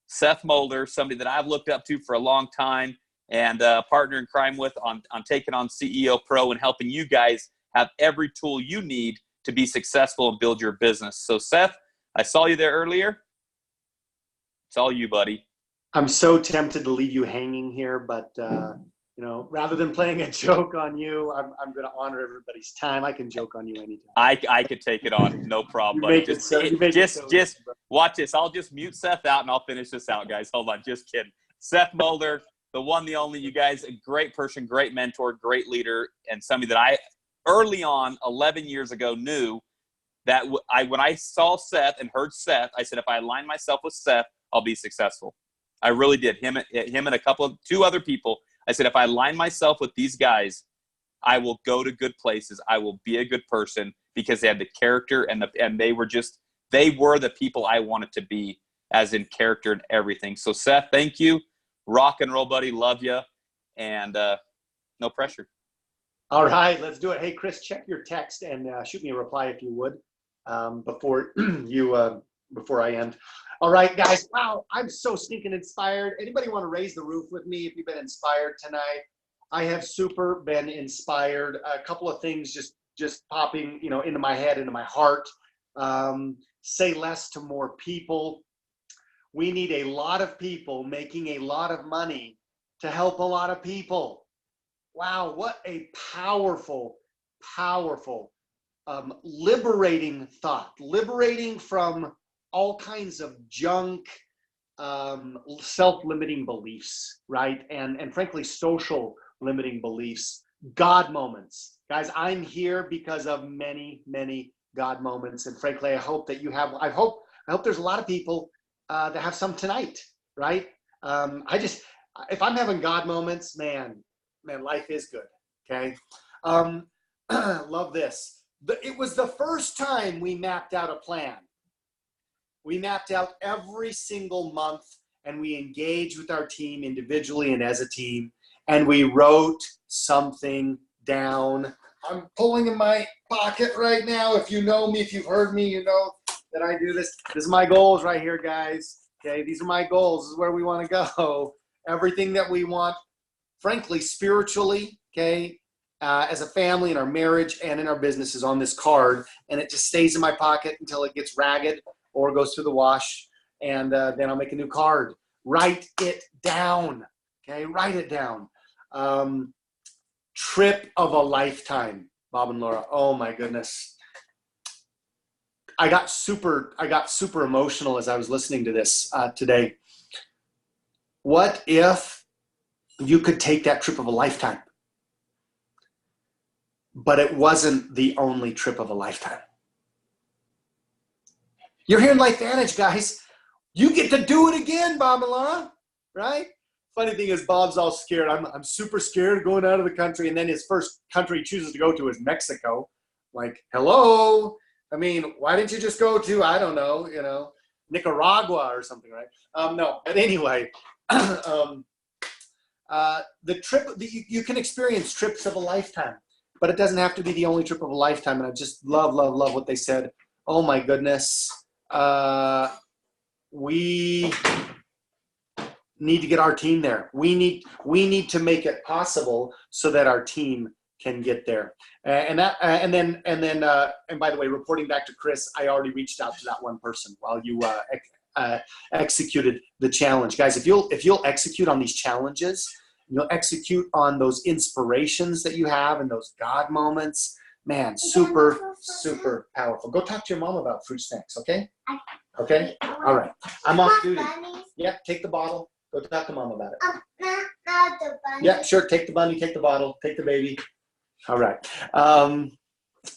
Seth Mulder, somebody that I've looked up to for a long time and partner in crime with on taking on CEO Pro and helping you guys have every tool you need to be successful and build your business. So Seth, I saw you there earlier. It's all you, buddy. I'm so tempted to leave you hanging here, but rather than playing a joke on you, I'm going to honor everybody's time. I can joke on you anytime. I could take it on, no problem, buddy. Just watch this. I'll just mute Seth out and I'll finish this out, guys. Hold on, just kidding. Seth Mulder, the one, the only. You guys, a great person, great mentor, great leader, and somebody that I early on, 11 years ago, knew that when I saw Seth and heard Seth, I said, if I align myself with Seth, I'll be successful. I really did. Him and two other people. I said, if I align myself with these guys, I will go to good places. I will be a good person because they had the character and they were the people I wanted to be, as in character and everything. So Seth, thank you. Rock and roll, buddy. Love you. And no pressure. All right, let's do it. Hey, Chris, check your text and shoot me a reply if you would before I end. All right, guys. Wow, I'm so stinking inspired. Anybody want to raise the roof with me if you've been inspired tonight? I have super been inspired. A couple of things just popping, into my head, into my heart. Say less to more people. We need a lot of people making a lot of money to help a lot of people. Wow, what a powerful, powerful, liberating thought. Liberating from all kinds of junk, self-limiting beliefs, right? And frankly, social limiting beliefs. God moments. Guys, I'm here because of many, many God moments. And frankly, I hope that you have, I hope there's a lot of people that have some tonight, right? If I'm having God moments, man, life is good, okay? Love this. It was the first time we mapped out a plan. We mapped out every single month and we engaged with our team individually and as a team, and we wrote something down. I'm pulling in my pocket right now. If you know me, if you've heard me, you know that I do this. This is my goals right here, guys. Okay, these are my goals. This is where we want to go. Everything that we want, frankly, spiritually, okay, as a family, in our marriage, and in our business is on this card, and it just stays in my pocket until it gets ragged or goes through the wash, and then I'll make a new card. Write it down, okay? Write it down. Trip of a lifetime, Bob and Laura. Oh my goodness. I got super emotional as I was listening to this today. What if you could take that trip of a lifetime, but it wasn't the only trip of a lifetime? You're here in LifeVantage, guys. You get to do it again, Bob and Laura, right? Funny thing is, Bob's all scared. I'm super scared of going out of the country, and then his first country he chooses to go to is Mexico. Like, hello? I mean, why didn't you just go to, I don't know, Nicaragua or something, right? No, but anyway, the trip, you can experience trips of a lifetime, but it doesn't have to be the only trip of a lifetime. And I just love what they said. Oh my goodness. We need to get our team there. We need to make it possible so that our team can get there. And then by the way, reporting back to Chris, I already reached out to that one person while you executed the challenge. Guys, if you'll execute on these challenges, you'll execute on those inspirations that you have and those God moments, man, super, super powerful. Go talk to your mom about fruit snacks, okay? Okay? All right. I'm off duty. Yeah, take the bottle. Go talk to mom about it. Yeah, sure. Take the bunny, take the bottle, take the baby. All right.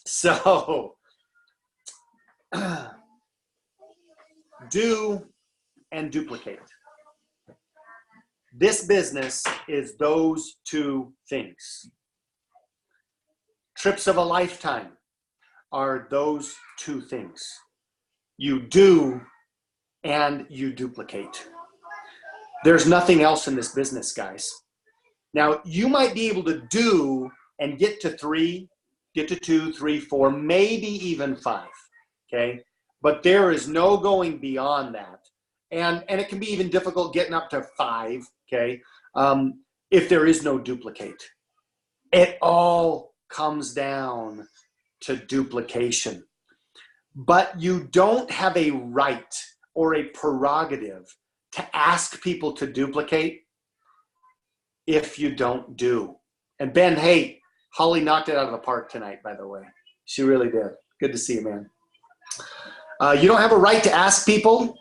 So do and duplicate. This business is those two things. Trips of a lifetime are those two things. You do and you duplicate. There's nothing else in this business, guys. Now, you might be able to do and get to 3, get to 2, 3, 4, maybe even 5, okay? But there is no going beyond that. And it can be even difficult getting up to 5, okay, if there is no duplicate. It all comes down to duplication. But you don't have a right or a prerogative to ask people to duplicate if you don't do. And Ben, hey, Holly knocked it out of the park tonight, by the way. She really did. Good to see you, man. You don't have a right to ask people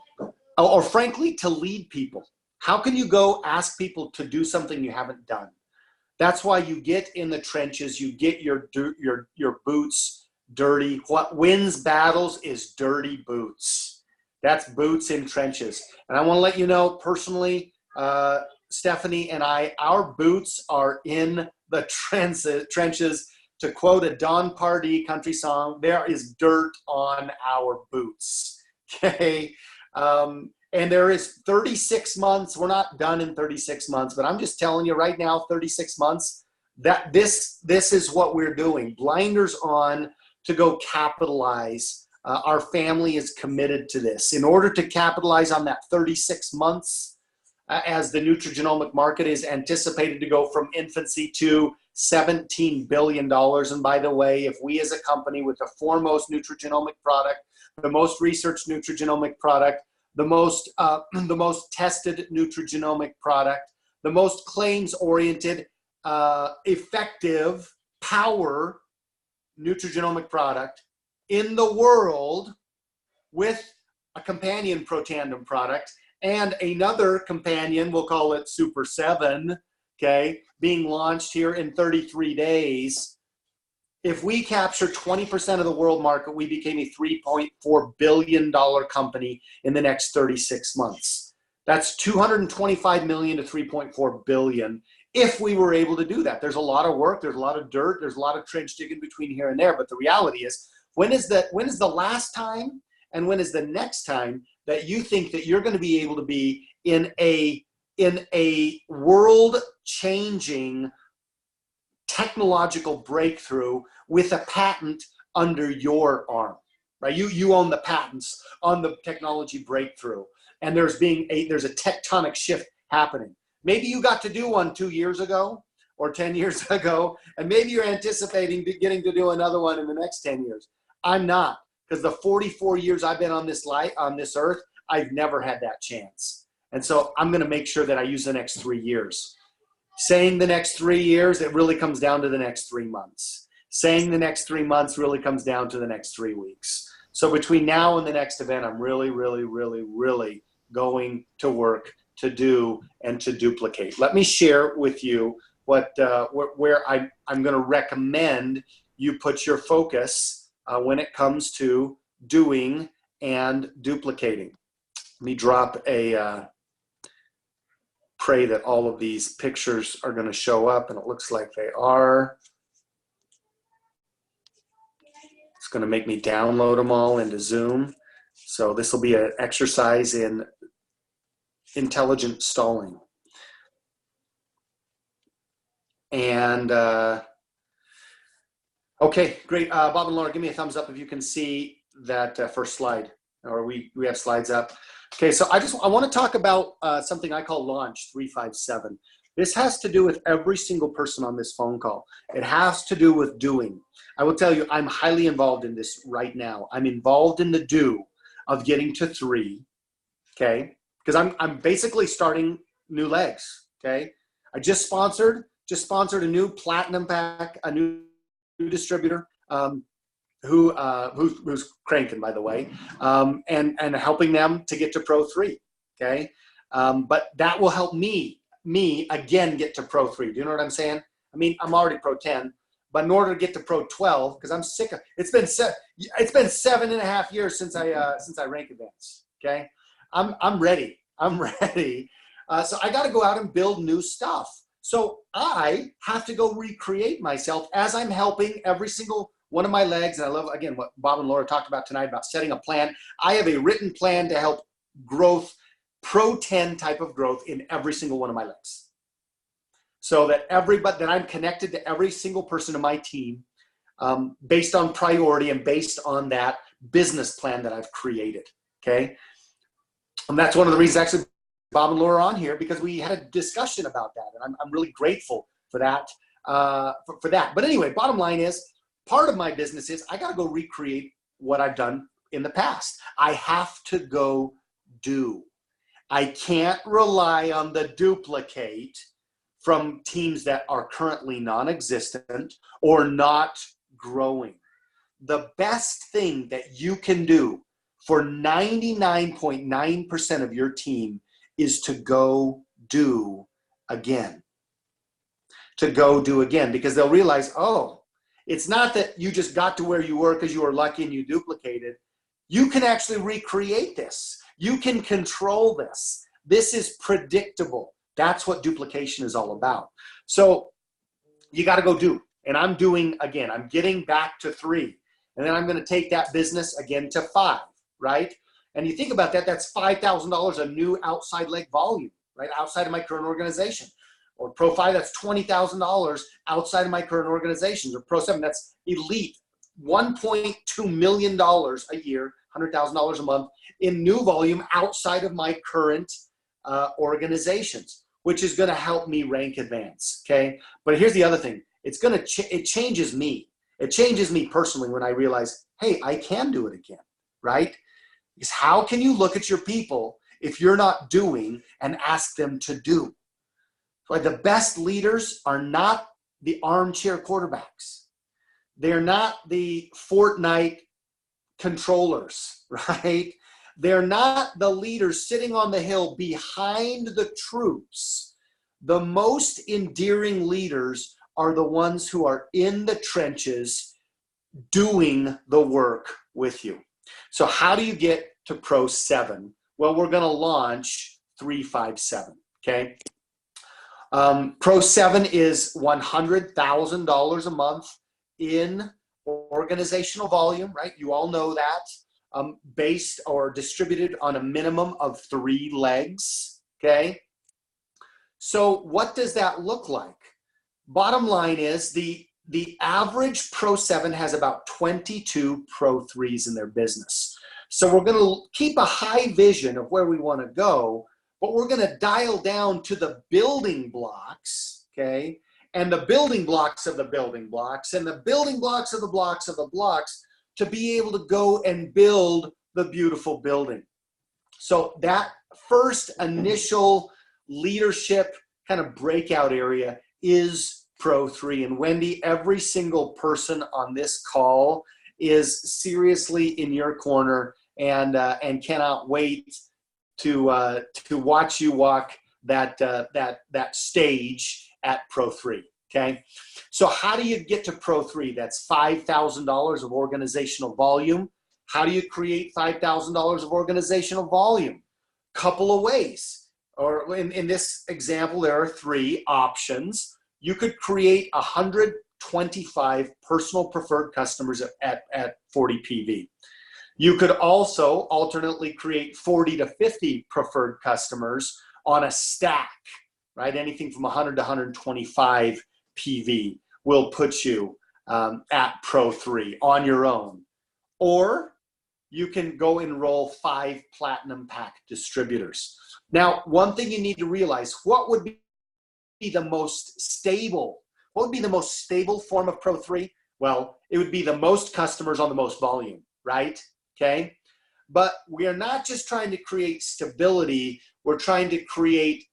or frankly, to lead people. How can you go ask people to do something you haven't done? That's why you get in the trenches, you get your boots dirty. What wins battles is dirty boots. That's boots in trenches. And I want to let you know personally, Stephanie and I, our boots are in the trenches. To quote a Don Pardee country song, there is dirt on our boots, okay? And there is 36 months. We're not done in 36 months, but I'm just telling you right now, 36 months, that this is what we're doing. Blinders on to go capitalize. Our family is committed to this. In order to capitalize on that 36 months, as the nutrigenomic market is anticipated to go from infancy to $17 billion. And by the way, if we as a company with the foremost nutrigenomic product, the most researched nutrigenomic product, the most tested nutrigenomic product, the most claims-oriented, effective, power nutrigenomic product in the world with a companion Protandim product and another companion, we'll call it Super 7, okay, being launched here in 33 days. If we capture 20% of the world market, we became a $3.4 billion company in the next 36 months. That's $225 million to $3.4 billion if we were able to do that. There's a lot of work, there's a lot of dirt, there's a lot of trench digging between here and there, but the reality is, when is the last time and when is the next time that you think that you're going to be able to be in a world-changing technological breakthrough with a patent under your arm, right? You own the patents on the technology breakthrough, and there's a tectonic shift happening. Maybe you got to do one 2 years ago or 10 years ago, and maybe you're anticipating getting to do another one in the next 10 years. I'm not, because the 44 years I've been on this earth, I've never had that chance. And so I'm going to make sure that I use the next 3 years. Saying the next 3 years, it really comes down to the next 3 months. Saying the next 3 months really comes down to the next 3 weeks. So between now and the next event, I'm really, really, really, really going to work to do and to duplicate. Let me share with you where I'm going to recommend you put your focus when it comes to doing and duplicating. Let me drop pray that all of these pictures are going to show up, and it looks like they are. It's going to make me download them all into Zoom. So this will be an exercise in intelligent stalling. And okay, great. Bob and Laura, give me a thumbs up if you can see that first slide, or we have slides up. Okay, so I want to talk about something I call Launch 357. This has to do with every single person on this phone call. It has to do with doing. I will tell you, I'm highly involved in this right now. I'm involved in the do of getting to 3, okay? Because I'm basically starting new legs, okay? I just sponsored a new platinum pack, a new distributor who's cranking, by the way, and helping them to get to Pro 3, okay? But that will help me again get to Pro 3. Do you know what I'm saying? I mean, I'm already Pro 10, But in order to get to Pro 12, because I'm sick of it's been 7.5 years since I rank advanced. Okay, I'm ready. I'm ready. So I got to go out and build new stuff. So I have to go recreate myself as I'm helping every single one of my legs. And I love, again, what Bob and Laura talked about tonight about setting a plan. I have a written plan to help growth, Pro 10 type of growth in every single one of my legs. So that that I'm connected to every single person in my team based on priority and based on that business plan that I've created. Okay. And that's one of the reasons actually Bob and Laura are on here, because we had a discussion about that. And I'm really grateful for that, for that. But anyway, bottom line is, part of my business is I got to go recreate what I've done in the past. I have to go do. I can't rely on the duplicate from teams that are currently non-existent or not growing. The best thing that you can do for 99.9% of your team is to go do again. To go do again, because they'll realize, oh, it's not that you just got to where you were because you were lucky and you duplicated. You can actually recreate this. You can control this. This is predictable. That's what duplication is all about. So you got to go do. And I'm doing, again, I'm getting back to 3. And then I'm going to take that business again to 5, right? And you think about that, that's $5,000 a new outside leg volume, right? Outside of my current organization. Or Pro 5, that's $20,000 outside of my current organizations. Or Pro 7, that's elite. $1.2 million a year, $100,000 a month in new volume outside of my current organizations, which is going to help me rank advance. Okay. But here's the other thing. It's going to, it changes me. It changes me personally when I realize, hey, I can do it again. Right. Because how can you look at your people if you're not doing and ask them to do? Like, the best leaders are not the armchair quarterbacks. They're not the Fortnite controllers, right? They're not the leaders sitting on the hill behind the troops. The most endearing leaders are the ones who are in the trenches doing the work with you. So how do you get to Pro 7? Well, we're going to launch 357, okay? Pro 7 is $100,000 a month in organizational volume, right? You all know that. Based or distributed on a minimum of 3 legs, okay? So what does that look like? Bottom line is the average Pro 7 has about 22 Pro 3s in their business. So we're going to keep a high vision of where we want to go, but we're going to dial down to the building blocks, okay? And the building blocks of the building blocks and the building blocks of the blocks of the blocks to be able to go and build the beautiful building. So that first initial leadership kind of breakout area is Pro 3. And Wendy, every single person on this call is seriously in your corner and cannot wait to watch you walk that stage at Pro 3. Okay, so how do you get to Pro 3? That's $5,000 of organizational volume. How do you create $5,000 of organizational volume? Couple of ways. Or in this example, there are 3 options. You could create 125 personal preferred customers at 40 PV. You could also alternately create 40 to 50 preferred customers on a stack, right? Anything from 100 to 125 PV will put you at Pro 3 on your own. Or you can go enroll 5 Platinum Pack distributors. Now, one thing you need to realize, what would be the most stable? What would be the most stable form of Pro 3? Well, it would be the most customers on the most volume, right? Okay. But we are not just trying to create stability, we're trying to create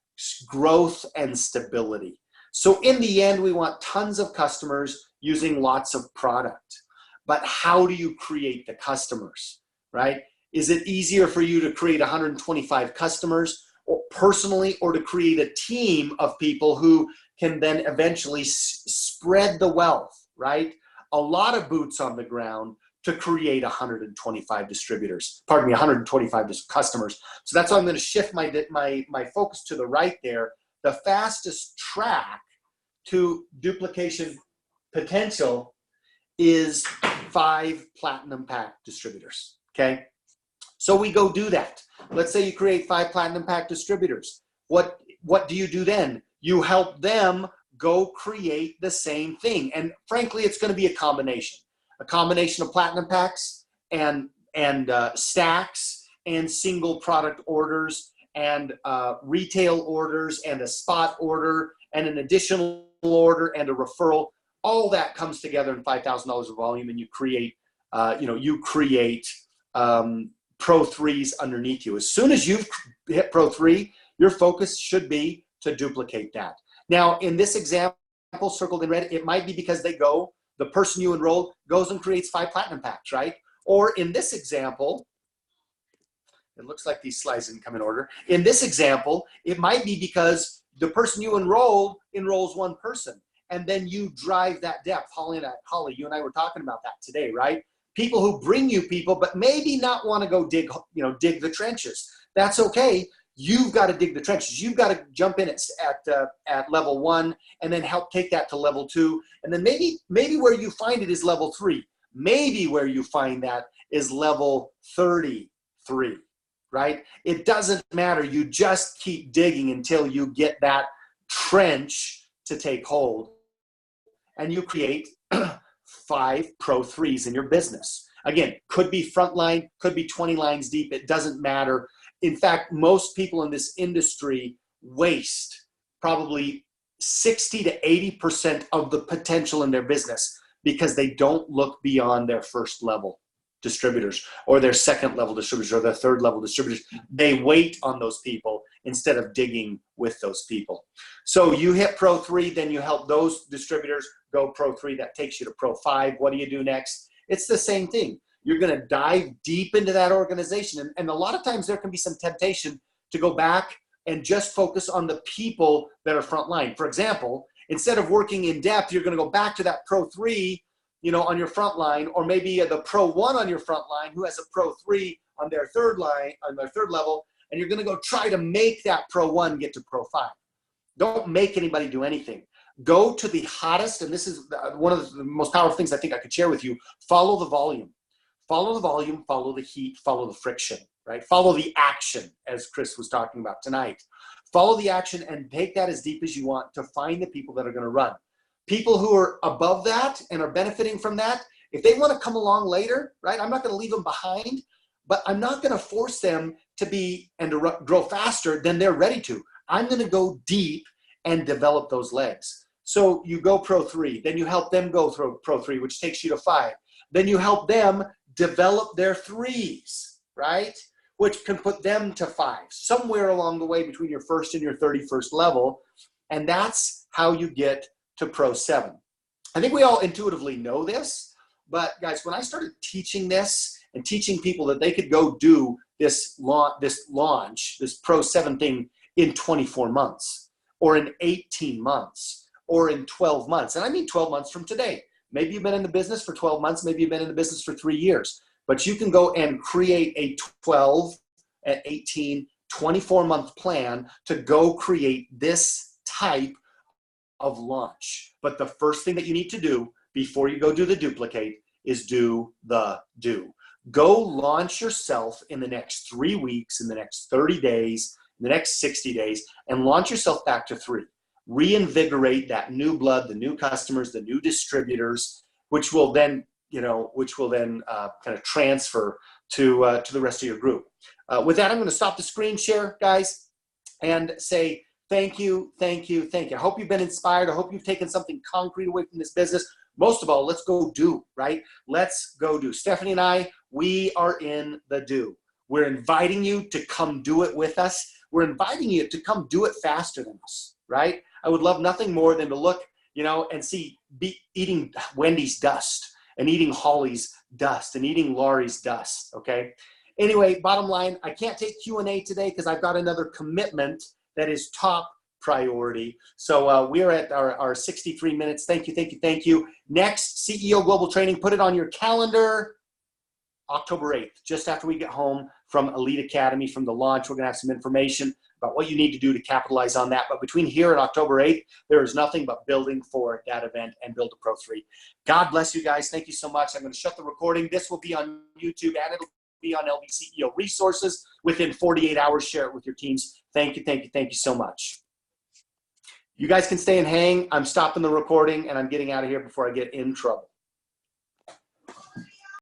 growth and stability. So in the end, we want tons of customers using lots of product. But how do you create the customers, right? Is it easier for you to create 125 customers or personally, or to create a team of people who can then eventually spread the wealth, right? A lot of boots on the ground to create 125 distributors, pardon me, 125 customers. So that's why I'm going to shift my focus to the right there. The fastest track to duplication potential is 5 platinum pack distributors, okay? So we go do that. Let's say you create 5 platinum pack distributors. What do you do then? You help them go create the same thing. And frankly, it's going to be a combination of platinum packs and stacks and single product orders and retail orders and a spot order and an additional order and a referral. All that comes together in $5,000 of volume, and you create Pro 3s underneath you. As soon as you've hit Pro 3, your focus should be to duplicate that. Now, in this example, circled in red, it might be because the person you enrolled goes and creates 5 platinum packs, right? Or in this example, it looks like these slides didn't come in order. In this example, it might be because the person you enrolled enrolls 1 person, and then you drive that depth. Colley, you and I were talking about that today, right? People who bring you people, but maybe not want to go dig the trenches. That's okay. You've got to dig the trenches. You've got to jump in at level 1 and then help take that to level 2. And then maybe where you find it is level 3. Maybe where you find that is level 33, right? It doesn't matter. You just keep digging until you get that trench to take hold. And you create 5 Pro 3s in your business. Again, could be frontline, could be 20 lines deep. It doesn't matter. In fact, most people in this industry waste probably 60 to 80% of the potential in their business because they don't look beyond their first level distributors or their second level distributors or their third level distributors. They wait on those people instead of digging with those people. So you hit Pro 3, then you help those distributors go Pro 3. That takes you to Pro 5. What do you do next? It's the same thing. You're going to dive deep into that organization. And a lot of times there can be some temptation to go back and just focus on the people that are frontline. For example, instead of working in depth, you're going to go back to that Pro 3, on your front line, or maybe the Pro 1 on your front line who has a Pro 3 on their third level, and you're going to go try to make that Pro 1 get to Pro 5. Don't make anybody do anything. Go to the hottest, and this is one of the most powerful things I think I could share with you. Follow the volume. Follow the volume, follow the heat, follow the friction, right? Follow the action, as Chris was talking about tonight. Follow the action and take that as deep as you want to find the people that are going to run. People who are above that and are benefiting from that, if they want to come along later, right? I'm not going to leave them behind, but I'm not going to force them to be and to grow faster than they're ready to. I'm going to go deep and develop those legs. So you go Pro 3, then you help them go through Pro 3, which takes you to 5. Then you help them develop their 3s, right? Which can put them to 5, somewhere along the way between your first and your 31st level. And that's how you get to Pro 7. I think we all intuitively know this, but guys, when I started teaching this and teaching people that they could go do this launch, this Pro 7 thing in 24 months or in 18 months or in 12 months, and I mean 12 months from today. Maybe you've been in the business for 12 months, maybe you've been in the business for 3 years, but you can go and create a 12, an 18, 24-month plan to go create this type of launch. But the first thing that you need to do before you go do the duplicate is do the do. Go launch yourself in the next 3 weeks, in the next 30 days, in the next 60 days, and launch yourself back to 3. Reinvigorate that new blood, the new customers, the new distributors, which will then kind of transfer to the rest of your group. With that, I'm going to stop the screen share, guys, and say thank you, thank you, thank you. I hope you've been inspired. I hope you've taken something concrete away from this business. Most of all, let's go do, right? Let's go do. Stephanie and I, we are in the do. We're inviting you to come do it with us. We're inviting you to come do it faster than us, right? I would love nothing more than to look, and see eating Wendy's dust and eating Holly's dust and eating Laurie's dust, okay? Anyway, bottom line, I can't take Q&A today because I've got another commitment that is top priority. So we're at our 63 minutes. Thank you, thank you, thank you. Next, CEO Global Training, put it on your calendar, October 8th, just after we get home from Elite Academy, from the launch. We're going to have some information about what you need to do to capitalize on that. But between here and October 8th, there is nothing but building for that event and Build a Pro 3. God bless you guys. Thank you so much. I'm going to shut the recording. This will be on YouTube, and it'll be on LB CEO Resources within 48 hours. Share it with your teams. Thank you, thank you, thank you so much. You guys can stay and hang. I'm stopping the recording, and I'm getting out of here before I get in trouble.